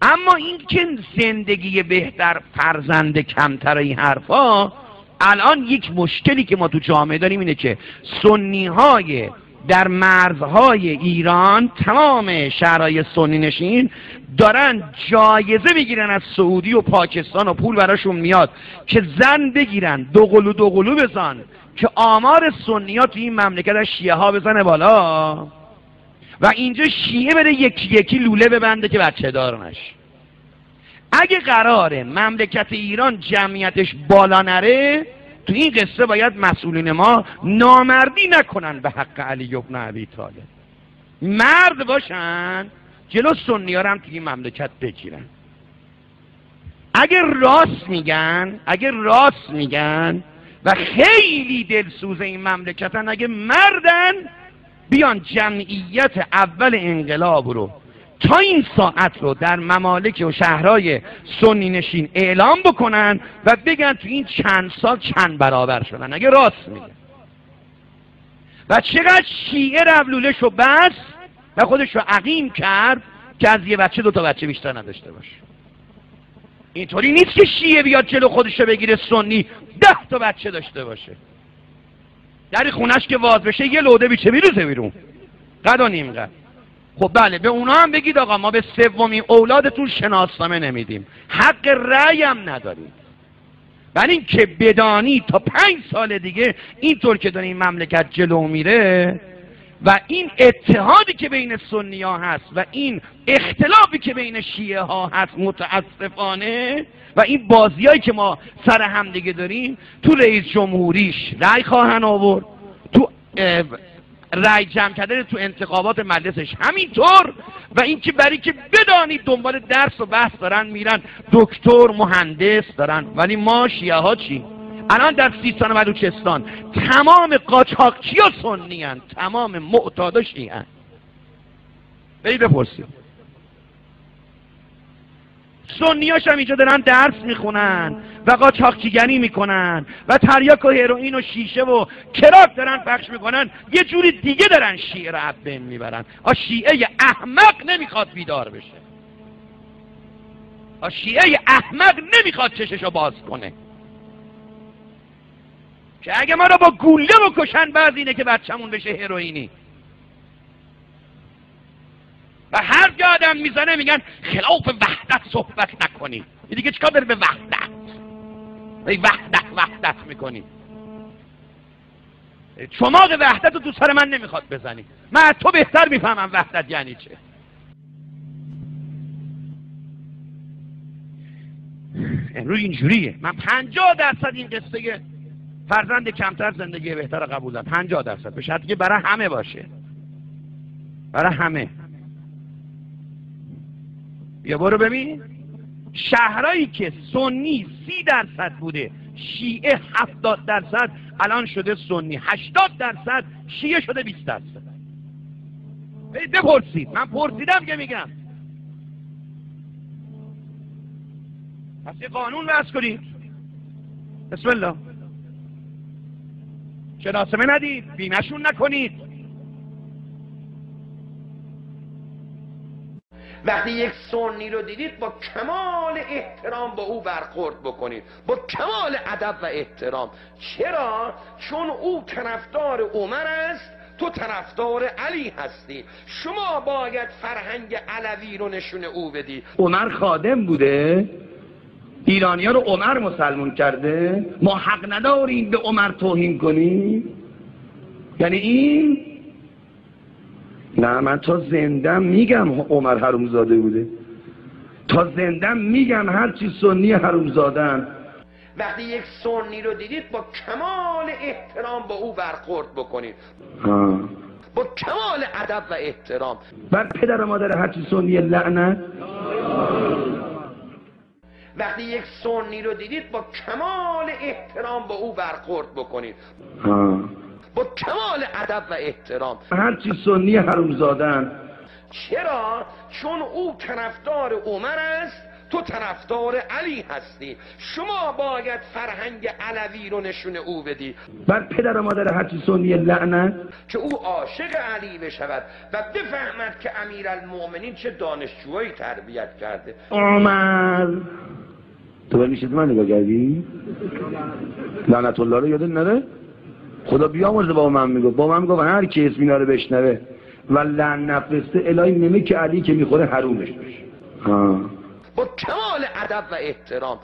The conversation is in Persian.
اما این که زندگی بهتر، فرزند کمتر، این حرفا، الان یک مشکلی که ما تو جامعه داریم اینه که سنی های در مرزهای ایران، تمام شهرهای سنی نشین دارن جایزه بگیرن از سعودی و پاکستان و پول براشون میاد که زن بگیرن، دو قلو بزن که آمار سنی ها تو این مملکت از شیعه ها بزنه بالا و اینجا شیعه بره یکی یکی لوله ببنده که بچه دار نشه. اگه قراره مملکت ایران جمعیتش بالا نره، تو این قصه باید مسئولین ما نامردی نکنن به حق علی بن ابی طالب، مرد باشن جلو سنی ها رو هم تو این مملکت بگیرن. اگر راست میگن و خیلی دلسوز این مملکتن، اگه مردن بیان جمعیت اول انقلاب رو تا این ساعت رو در ممالک و شهرهای سنی نشین اعلام بکنن و بگن تو این چند سال چند برابر شدن، اگه راست میگن. و چقدر شیعه رولولش رو بس و خودش رو عقیم کرد که از یه بچه 2 تا بچه بیشتر نداشته باشه. اینطوری نیست که شیعه بیاد جلو خودش رو بگیره سنی 10 تا بچه داشته باشه، در خونش که واز بشه یه لوده بیچه میروزه بیرون قد و نیم قد. خب بله، به اونا هم بگید آقا ما به 3مین اولادتون شناسنامه نمیدیم، حق رأی هم نداریم. ولی این که بدانی تا 5 سال دیگه اینطور که داره این مملکت جلو میره و این اتحادی که بین سنی ها هست و این اختلافی که بین شیعه ها هست متاسفانه و این بازیایی که ما سر هم دیگه داریم، تو رئیس جمهوریش رأی خواهن آورد، تو رأی جمع کردن تو انتخابات مجلسش همینطور، و این که برای که بدانید دنبال درس و بحث دارن میرن، دکتر مهندس دارن. ولی ما شیعه ها چی؟ الان در سیستان و بلوچستان تمام قاچاقچی ها سنی هن، تمام معتادا شیعه هن. برید بپرسید. سنی هاش هم اینجا دارن درس میخونن و قاچاقچیگری میکنن و تریاک و هروئین و شیشه و کراک دارن پخش میکنن، یه جوری دیگه دارن شیعه رو از بین میبرن. شیعه احمق نمیخواد بیدار بشه، شیعه احمق نمیخواد چششو باز کنه که اگه ما رو با گوله بکشن بعد اینه که بچه‌مون بشه هروئینی. و هر جا آدم میزنه میگن خلاف وحدت صحبت نکنی. این دیگه چیکار داره به وحدت؟ وحدت میکنی. چماق وحدت رو تو سر من نمیخواد بزنی. من از تو بهتر میفهمم وحدت یعنی چه. امروز اینجوریه. من 50% این قصه فرزند کمتر زندگی بهتر قبول دارم. 50% به شرطی که برای همه باشه، برای همه. بیا برو ببین شهرهایی که سنی 30% بوده، شیعه 70%، الان شده سنی 80%، شیعه شده 20%. بپرسید، من پرسیدم که میگم. پس یه قانون وضع کنید. بسم الله. شناسنامه ندید، بیمه‌شون نکنید. وقتی یک سنی رو دیدید با کمال احترام با او برخورد بکنید، با کمال ادب و احترام. چرا؟ چون او طرفدار عمر است، تو طرفدار علی هستی. شما باید فرهنگ علوی رو نشون او بدی. عمر خادم بوده، ایرانی‌ها رو عمر مسلمون کرده، ما حق نداریم به عمر توهین کنیم. یعنی این نه، من تا زندم میگم عمر حرومزاده بوده، تا زندم میگم هرچی سنی حرومزادن. وقتی یک سنی رو دیدید با کمال احترام با او برخورد بکنید، با کمال ادب و احترام. بر پدر و مادر هرچی سنی لعنت. وقتی یک سنی رو دیدید با کمال احترام با او برخورد بکنید، با کمال ادب و احترام. هرچی سنی حرومزادن. چرا؟ چون او طرفدار عمر است، تو طرفدار علی هستی، شما باید فرهنگ علوی رو نشون او بدی. بعد پدر و مادر هرچی سنی لعنت که او عاشق علی بشود و بفهمد که امیرالمؤمنین چه دانشجوهایی تربیت کرده. عمر تو به میشید من نگاه کردی؟ لعنت الله رو یادت نره؟ خدا بیامرزه با من میگفت هر کی اسم اینا رو بشنوه و لعن نفرسته الهی نمی که علی که میخوره حرومش بشه. با کمال ادب و احترام.